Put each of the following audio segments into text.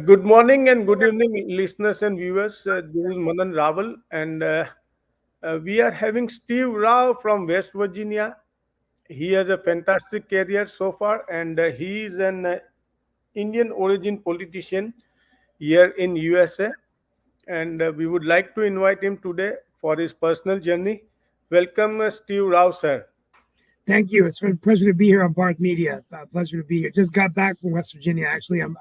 Good morning and good evening, listeners and viewers. This is Manan Raval, and we are having Steve Rao from West Virginia. He has a fantastic career so far, and he is an Indian origin politician here in USA. And we would like to invite him today for his personal journey. Welcome, Steve Rao, sir. Thank you. It's a pleasure to be here on Bharat Media. Pleasure to be here. Just got back from West Virginia. Actually, I'm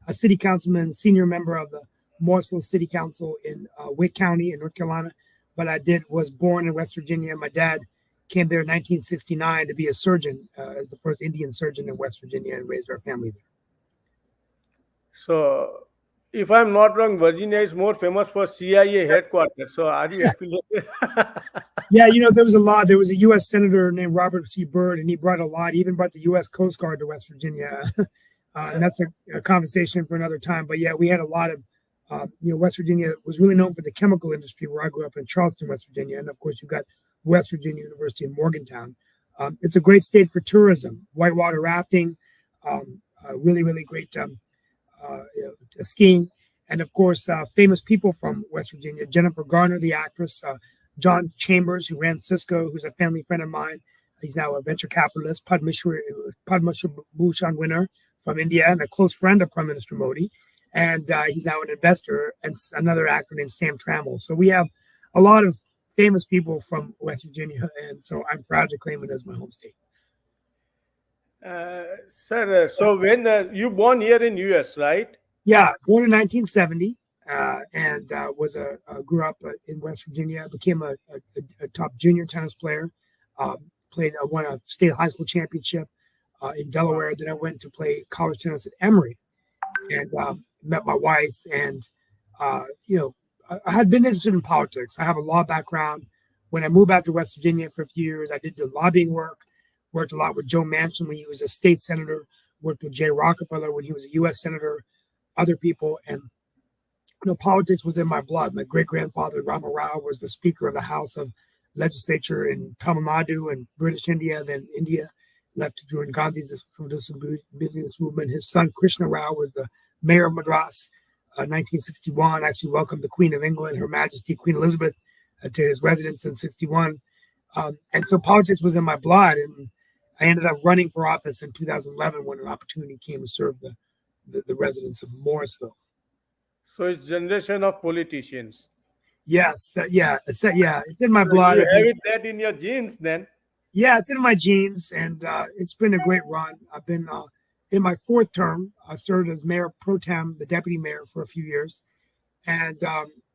a city councilman, senior member of the Morrisville City Council in Wake County in North Carolina. But was born in West Virginia. My dad came there in 1969 to be a surgeon, as the first Indian surgeon in West Virginia, and raised our family there. So, if I'm not wrong, Virginia is more famous for CIA headquarters. So, are you affiliated? Yeah, there was a lot. There was a U.S. Senator named Robert C. Byrd, and he brought a lot. He even brought the U.S. Coast Guard to West Virginia. And that's a conversation for another time. But yeah, we had a lot of, West Virginia was really known for the chemical industry, where I grew up in Charleston, West Virginia. And of course, you've got West Virginia University in Morgantown. It's a great state for tourism, whitewater rafting, really, really great skiing. And of course, famous people from West Virginia, Jennifer Garner, the actress, John Chambers, who ran Cisco, who's a family friend of mine. He's now a venture capitalist, Padma Bhushan winner from India, and a close friend of Prime Minister Modi. And he's now an investor, and another actor named Sam Trammell. So we have a lot of famous people from West Virginia, and so I'm proud to claim it as my home state. Sir, so when you born here in US, right? Yeah, born in 1970, and grew up in West Virginia. Became a top junior tennis player. Won a state high school championship in Delaware. Then I went to play college tennis at Emory, and met my wife. And I had been interested in politics. I have a law background. When I moved back to West Virginia for a few years, I did the lobbying work. Worked a lot with Joe Manchin when he was a state senator. Worked with Jay Rockefeller when he was a U.S. senator. Other people, and politics was in my blood. My great grandfather Rama Rao was the Speaker of the House of Legislature in Tamil Nadu and British India. Then India left to join Gandhi's movement. His son Krishna Rao was the mayor of Madras, 1961. Actually welcomed the Queen of England, Her Majesty Queen Elizabeth, to his residence in 61. And so politics was in my blood, and I ended up running for office in 2011 when an opportunity came to serve the residents of Morrisville. So it's generation of politicians. Yes, it's in my blood. You have that in your genes, then. Yeah, it's in my genes, and it's been a great run. I've been in my fourth term. I served as mayor pro tem, the deputy mayor, for a few years, and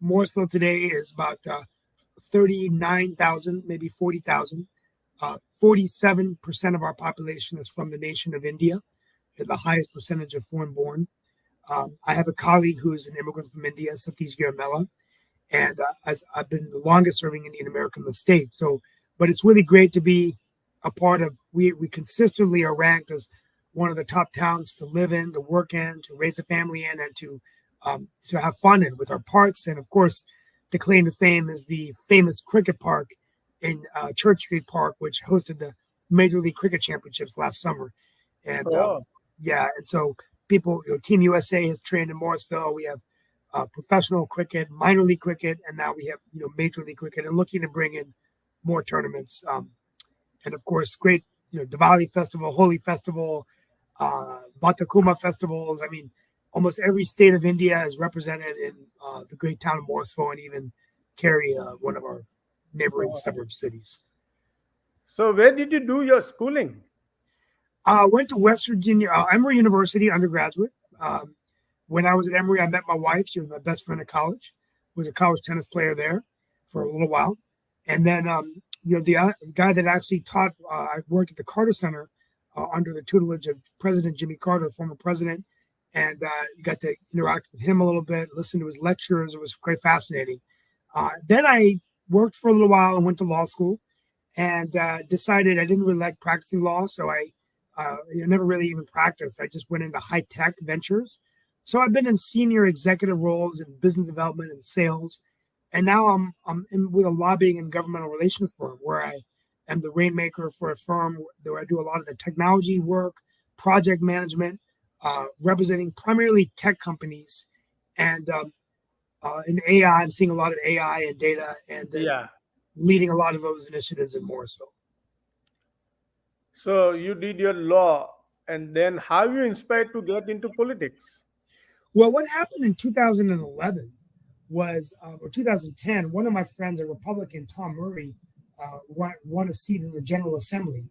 Morrisville today is about 39,000, maybe 40,000. 47% of our population is from the nation of India. The highest percentage of foreign-born. I have a colleague who is an immigrant from India, Satish Garamella, and I've been the longest-serving Indian American in the state. But it's really great to be a part of. We consistently are ranked as one of the top towns to live in, to work in, to raise a family in, and to have fun in with our parks. And of course, the claim to fame is the famous cricket park in Church Street Park, which hosted the Major League Cricket Championships last summer. And and so people, Team USA has trained in Morrisville. We have professional cricket, minor league cricket, and now we have Major League Cricket, and looking to bring in more tournaments. And of course, great Diwali festival, Holi festival, Batakuma festivals. I mean, almost every state of India is represented in the great town of Morrisville, and even Cary, one of our neighboring suburb cities. So where did you do your schooling? I went to West Virginia, Emory University undergraduate. When I was at Emory, I met my wife. She was my best friend at college. Was a college tennis player there for a little while. And then, the guy that actually taught, I worked at the Carter Center under the tutelage of President Jimmy Carter, former president, and got to interact with him a little bit, listen to his lectures. It was quite fascinating. Then I worked for a little while and went to law school, and decided I didn't really like practicing law, so I never really even practiced. I just went into high-tech ventures. So I've been in senior executive roles in business development and sales, And now I'm in with a lobbying and governmental relations firm where I am the rainmaker for a firm where I do a lot of the technology work, project management, representing primarily tech companies, and in AI. I'm seeing a lot of AI and data, and Yeah. leading a lot of those initiatives in Morrisville. So you did your law, and then how you inspired to get into politics? Well, what happened in 2011 was, or 2010, one of my friends, a Republican, Tom Murray, won a seat in the General Assembly,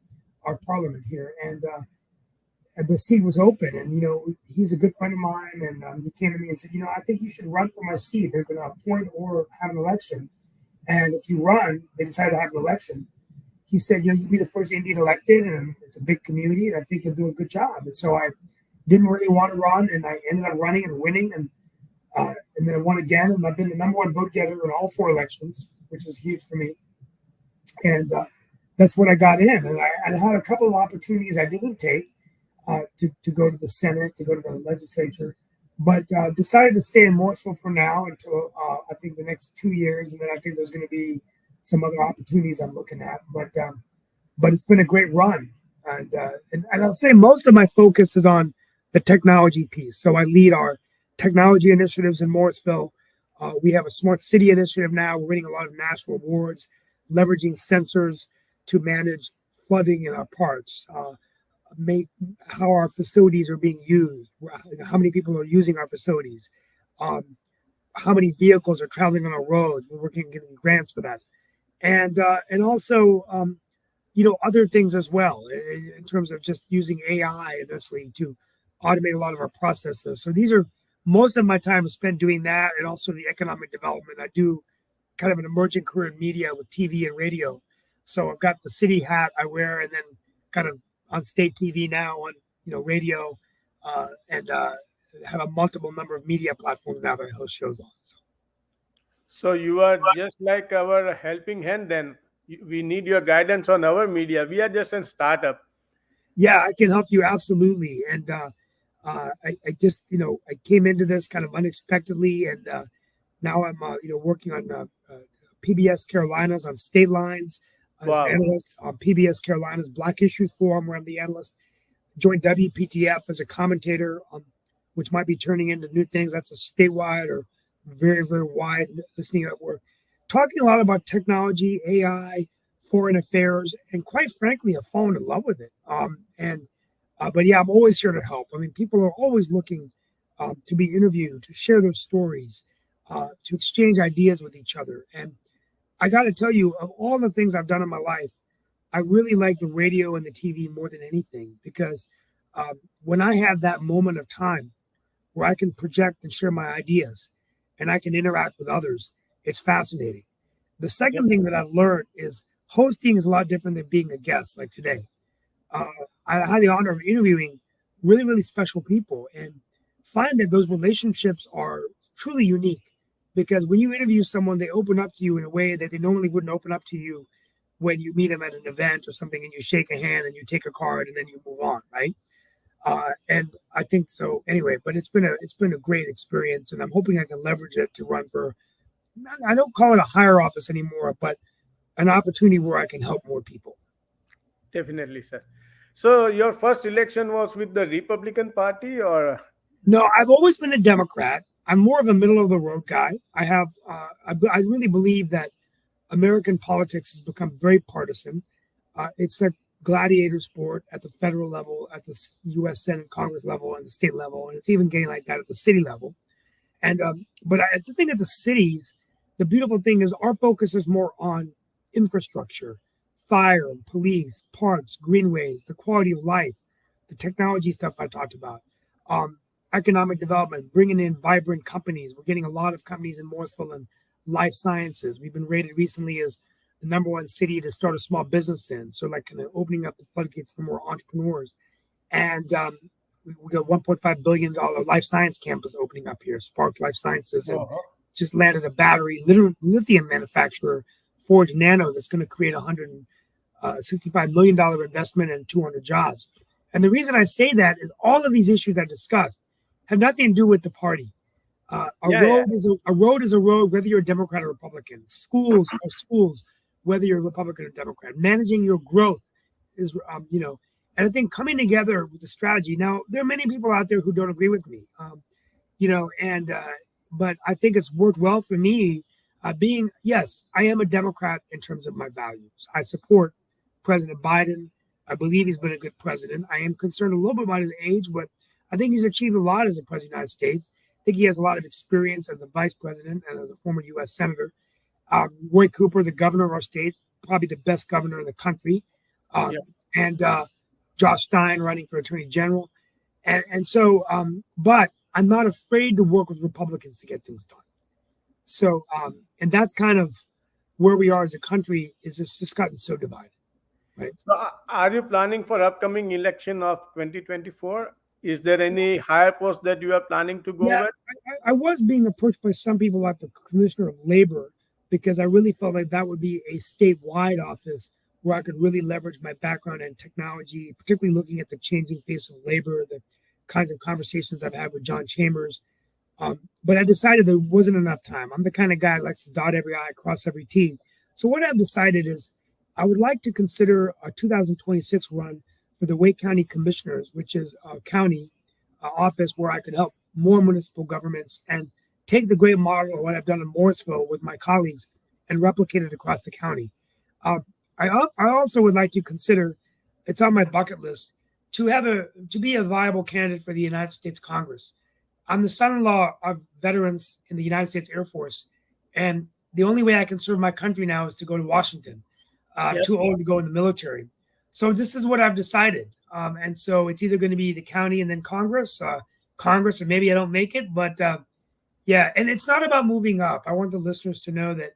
our parliament here, and the seat was open. And he's a good friend of mine, and he came to me and said, I think you should run for my seat. They're going to appoint or have an election, and if you run, they decide to have an election. He said, you'll be the first Indian elected, and it's a big community, and I think you'll do a good job. And so I didn't really want to run, and I ended up running and winning, and then I won again, and I've been the number one vote getter in all 4 elections, which is huge for me. And that's what I got in. And I had a couple of opportunities I didn't take to go to the Senate, to go to the legislature, but decided to stay in Morrisville for now until I think the next 2 years, and then I think there's going to be some other opportunities I'm looking at. But it's been a great run, and I'll say most of my focus is on the technology piece. So I lead our technology initiatives in Morrisville. We have a smart city initiative now. We're winning a lot of national awards, leveraging sensors to manage flooding in our parks, make how our facilities are being used, how many people are using our facilities, how many vehicles are traveling on our roads. We're working getting grants for that, and also other things as well in terms of just using AI eventually to automate a lot of our processes. So these are most of my time is spent doing that, and also the economic development. I do kind of an emerging career in media with TV and radio. So I've got the city hat I wear, and then kind of on state TV now, on radio, and have a multiple number of media platforms now that I host shows on. So you are just like our helping hand then. We need your guidance on our media. We are just a startup. Yeah, I can help you absolutely. And I just I came into this kind of unexpectedly, and now I'm working on PBS Carolinas on State Lines as an Wow. analyst on PBS Carolinas Black Issues Forum, where I'm the analyst. Joined WPTF as a commentator, which might be turning into new things. That's a statewide or very, very wide listening network. Talking a lot about technology, AI, foreign affairs, and quite frankly, I've fallen in love with it. But yeah, I'm always here to help. I mean, people are always looking to be interviewed, to share their stories, to exchange ideas with each other. And I got to tell you, of all the things I've done in my life, I really like the radio and the TV more than anything, because when I have that moment of time where I can project and share my ideas and I can interact with others, it's fascinating. The Yep. second thing that I've learned is hosting is a lot different than being a guest like today. Uh, I had the honor of interviewing really, really special people, and find that those relationships are truly unique, because when you interview someone, they open up to you in a way that they normally wouldn't open up to you when you meet them at an event or something, and you shake a hand and you take a card and then you move on, right? And I think so anyway. But it's been a great experience, and I'm hoping I can leverage it to run for. I don't call it a higher office anymore, but an opportunity where I can help more people. Definitely, sir. So your first election was with the Republican Party, or No, I've always been a Democrat. I'm more of a middle of the road guy. I really believe that American politics has become very partisan. It's a gladiator sport at the federal level, at the U.S. Senate, Congress level, and the state level, and it's even getting like that at the city level. And but I think at the cities, the beautiful thing is our focus is more on infrastructure, fire and police, parks, greenways, the quality of life, the technology stuff I talked about, um, economic development, bringing in vibrant companies. We're getting a lot of companies in Morrisville and life sciences. We've been rated recently as the number one city to start a small business in. So like kind of opening up the floodgates for more entrepreneurs. And we got $1.5 billion life science campus opening up here, Spark Life Sciences, and uh just landed a battery lithium manufacturer, Forge Nano, that's going to create $165 million investment and 200 jobs. And the reason I say that is all of these issues I discussed have nothing to do with the party. A Yeah, yeah. road is a road, whether you're a Democrat or Republican. Schools are schools, whether you're a Republican or Democrat. Managing your growth is, and I think coming together with a strategy. Now, there are many people out there who don't agree with me, and but I think it's worked well for me. Being yes, I am a Democrat in terms of my values. I support President Biden. I believe he's been a good president. I am concerned a little bit about his age, but I think he's achieved a lot as a president of the United States. I think he has a lot of experience as a vice president and as a former U.S. senator. Roy Cooper, the governor of our state, probably the best governor in the country, um, Yeah. and Josh Stein running for attorney general. And so, but I'm not afraid to work with Republicans to get things done. So, and that's kind of where we are as a country. Is it's just gotten so divided, right? So, are you planning for upcoming election of 2024? Is there any higher post that you are planning to go Yeah, with? I was being approached by some people like the Commissioner of Labor because I really felt like that would be a statewide office where I could really leverage my background in technology, particularly looking at the changing face of labor, the kinds of conversations I've had with John Chambers. But I decided there wasn't enough time. I'm the kind of guy that likes to dot every I, cross every T. So what I've decided is I would like to consider a 2026 run for the Wake County Commissioners, which is a county office where I could help more municipal governments and take the great model of what I've done in Morrisville with my colleagues and replicate it across the county. Uh, I also would like to consider, it's on my bucket list, to be a viable candidate for the United States Congress. I'm the son-in-law of veterans in the United States Air Force, and the only way I can serve my country now is to go to Washington. Yes. Too old to go in the military. So this is what I've decided. And so it's either going to be the county and then Congress, and maybe I don't make it, but yeah. And it's not about moving up. I want the listeners to know that,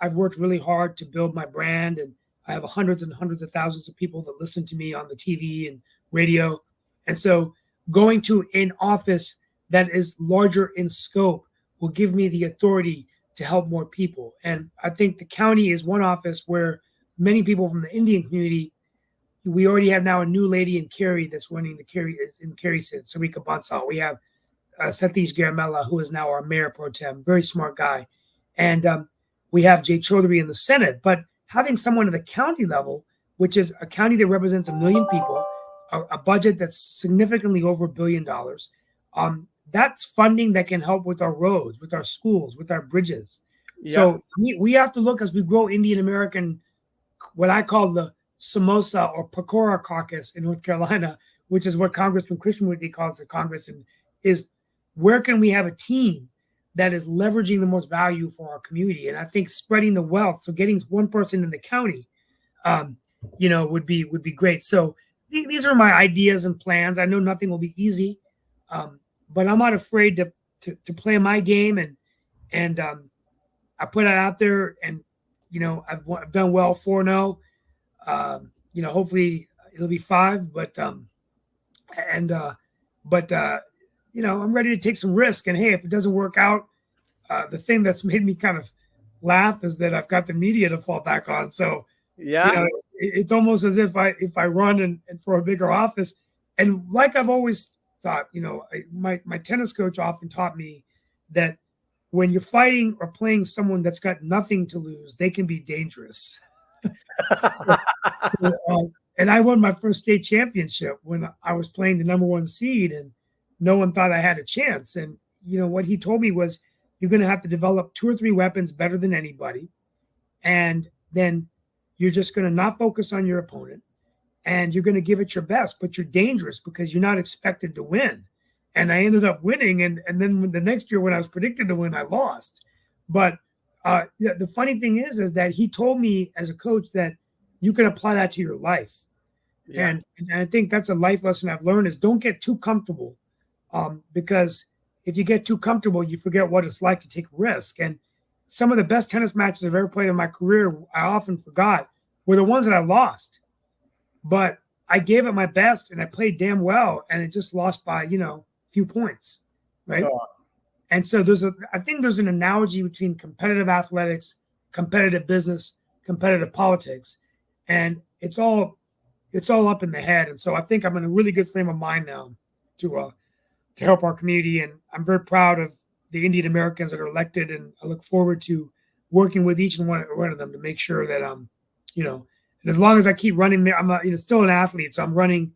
I've worked really hard to build my brand, and I have hundreds and hundreds of thousands of people that listen to me on the TV and radio. And so going to an office that is larger in scope will give me the authority to help more people. And I think the county is one office where many people from the Indian community, we already have now a new lady in Cary that's running in Cary City, Sarika Bansal. We have Satish Garamella, who is now our mayor pro tem, very smart guy. And we have Jay Chaudhary in the Senate. But having someone at the county level, which is a county that represents 1 million people, a budget that's significantly over $1 billion, that's funding that can help with our roads, with our schools, with our bridges. Yeah. So we have to look as we grow Indian American, what I call the Samosa or Pakora caucus in North Carolina, which is what Congressman Krishnamurti calls the Congress, and is where can we have a team that is leveraging the most value for our community? And I think spreading the wealth, so getting one person in the county, would be great. So these are my ideas and plans. I know nothing will be easy, but I'm not afraid to play my game, and I put it out there, and I've done well 4-0. Hopefully it'll be 5, but I'm ready to take some risk. And hey, if it doesn't work out, the thing that's made me kind of laugh is that I've got the media to fall back on. So Yeah. it's almost as if I run and for a bigger office, and like I've always thought, my tennis coach often taught me that when you're fighting or playing someone that's got nothing to lose, they can be dangerous. And I won my first state championship when I was playing the number 1 seed, and no one thought I had a chance. And what he told me was, you're going to have to develop 2 or 3 weapons better than anybody, and then you're just going to not focus on your opponent, and you're going to give it your best, but you're dangerous because you're not expected to win. And I ended up winning, and then the next year when I was predicted to win, I lost. But the funny thing is that he told me as a coach that you can apply that to your life. Yeah. And I think that's a life lesson I've learned, is don't get too comfortable, because if you get too comfortable, you forget what it's like to take a risk. And some of the best tennis matches I've ever played in my career, I often forgot, were the ones that I lost. But I gave it my best, and I played damn well, and it just lost by, a few points, right? Oh. And so I think there's an analogy between competitive athletics, competitive business, competitive politics, and it's all up in the head. And so I think I'm in a really good frame of mind now to help our community, and I'm very proud of the Indian Americans that are elected, and I look forward to working with each and one of them to make sure that you know, and as long as I keep running, I'm still an athlete, so I'm running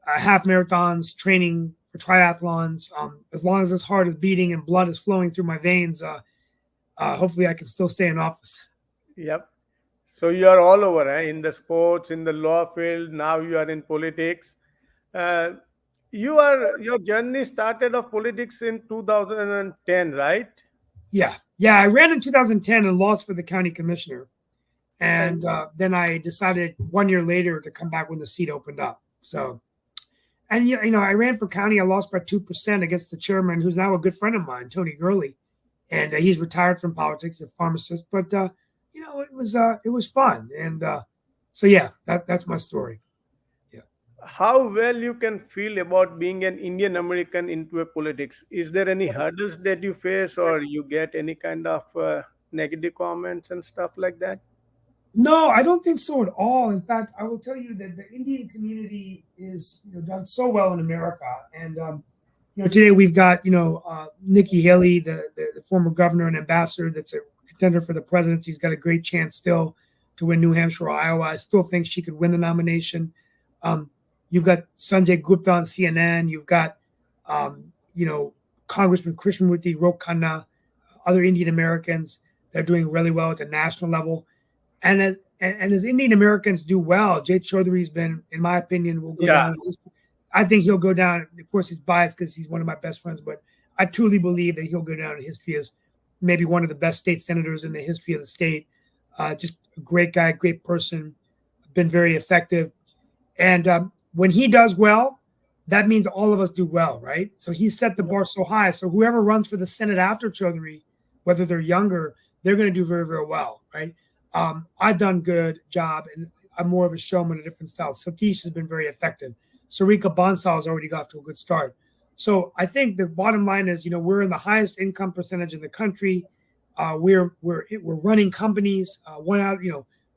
half marathons, training for triathlons. As long as this heart is beating and blood is flowing through my veins, hopefully I can still stay in office. Yep. So you are all over, in the sports, in the law field. Now you are in politics. Uh, your journey started of politics in 2010, right? Yeah. I ran in 2010 and lost for the county commissioner, and And then I decided 1 year later to come back when the seat opened up. So, and I ran for county. I lost by 2% against the chairman, who's now a good friend of mine, Tony Gurley, and he's retired from politics, a pharmacist. But it was fun, and so yeah, that's my story. Yeah. how well you can feel about being an Indian American into a politics? Is there any hurdles that you face, or you get any kind of negative comments and stuff like that? No, I don't think so at all. In fact, I will tell you that the Indian community is done so well in America, and today we've got Nikki Haley, the former governor and ambassador, that's a contender for the presidency. He's got a great chance still to win New Hampshire or Iowa. I still think she could win the nomination. You've got Sanjay Gupta on CNN. You've got Congressman Krishnamurti Rokhanna, other Indian Americans that are doing really well at the national level. And as Indian Americans do well, Jay Chaudhry's been, in my opinion, will go down. I think he'll go down. Of course, he's biased because he's one of my best friends, but I truly believe that he'll go down in history as maybe one of the best state senators in the history of the state. Just a great guy, great person, been very effective. And when he does well, that means all of us do well, right? So he set the bar so high. So whoever runs for the Senate after Chaudhry, whether they're younger, they're going to do very, very well, right? I've done good job, and I'm more of a showman, a different style. Satish has been very effective. Sarika Bansal has already got to a good start. So I think the bottom line is, we're in the highest income percentage in the country. We're running companies.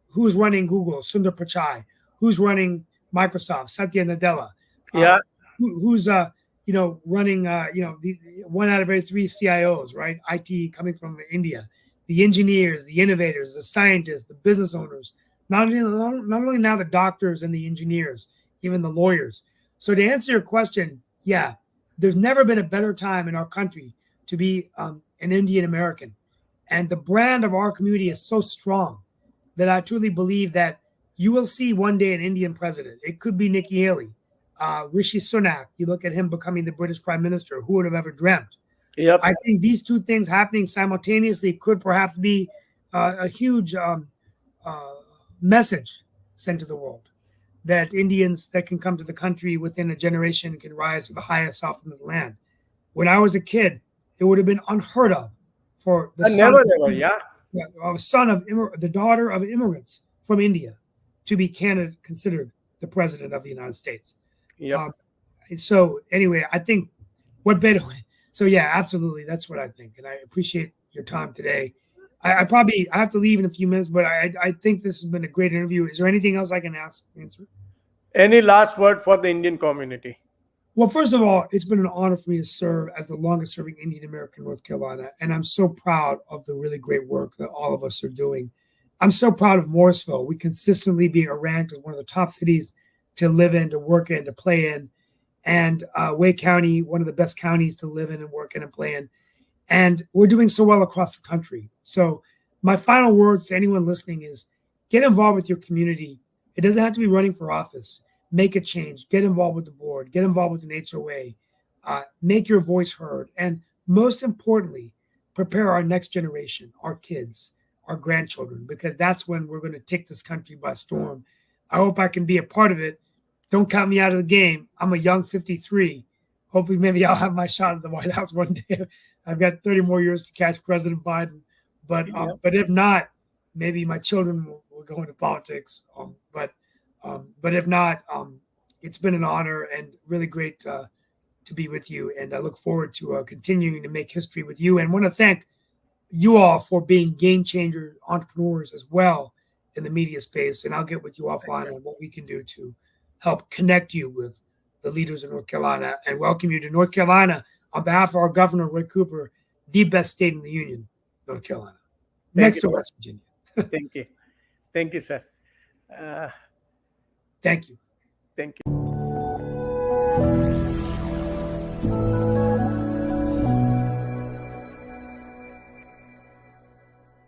Who's running Google? Sundar Pichai. Who's running Microsoft? Satya Nadella. Yeah. Who's running the 1 out of every 3 CIOs, right? IT coming from India. The engineers, the innovators, the scientists, the business owners, not only now the doctors and the engineers, even the lawyers. So to answer your question, yeah, there's never been a better time in our country to be an Indian American. And the brand of our community is so strong that I truly believe that you will see one day an Indian president. It could be Nikki Haley, Rishi Sunak. You look at him becoming the British Prime Minister. Who would have ever dreamt? Yep. I think these two things happening simultaneously could perhaps be a huge message sent to the world, that Indians that can come to the country within a generation can rise to the highest off in the land. When I was a kid, it would have been unheard of for the the daughter of immigrants from India to be considered the president of the United States. Yep. So anyway, I think what better way. So yeah, absolutely. That's what I think. And I appreciate your time today. I have to leave in a few minutes, but I think this has been a great interview. Is there anything else I can answer? Any last word for the Indian community? Well, first of all, it's been an honor for me to serve as the longest serving Indian American in North Carolina. And I'm so proud of the really great work that all of us are doing. I'm so proud of Morrisville. We consistently being ranked as one of the top cities to live in, to work in, to play in. And Wake County, one of the best counties to live in and work in and play in. And we're doing so well across the country. So my final words to anyone listening is get involved with your community. It doesn't have to be running for office. Make a change. Get involved with the board. Get involved with an HOA. Make your voice heard. And most importantly, prepare our next generation, our kids, our grandchildren, because that's when we're going to take this country by storm. I hope I can be a part of it. Don't count me out of the game. I'm a young 53. Hopefully, maybe I'll have my shot at the White House one day. I've got 30 more years to catch President Biden. But if not, maybe my children will go into politics. But if not, it's been an honor and really great to be with you. And I look forward to continuing to make history with you. And want to thank you all for being game changer entrepreneurs as well in the media space. And I'll get with you offline on what we can do to help connect you with the leaders in North Carolina and welcome you to North Carolina on behalf of our governor, Roy Cooper. the best state in the union, North Carolina, Thank next you, to sir. West Virginia. Thank you. Thank you, sir. Uh, Thank you. thank you.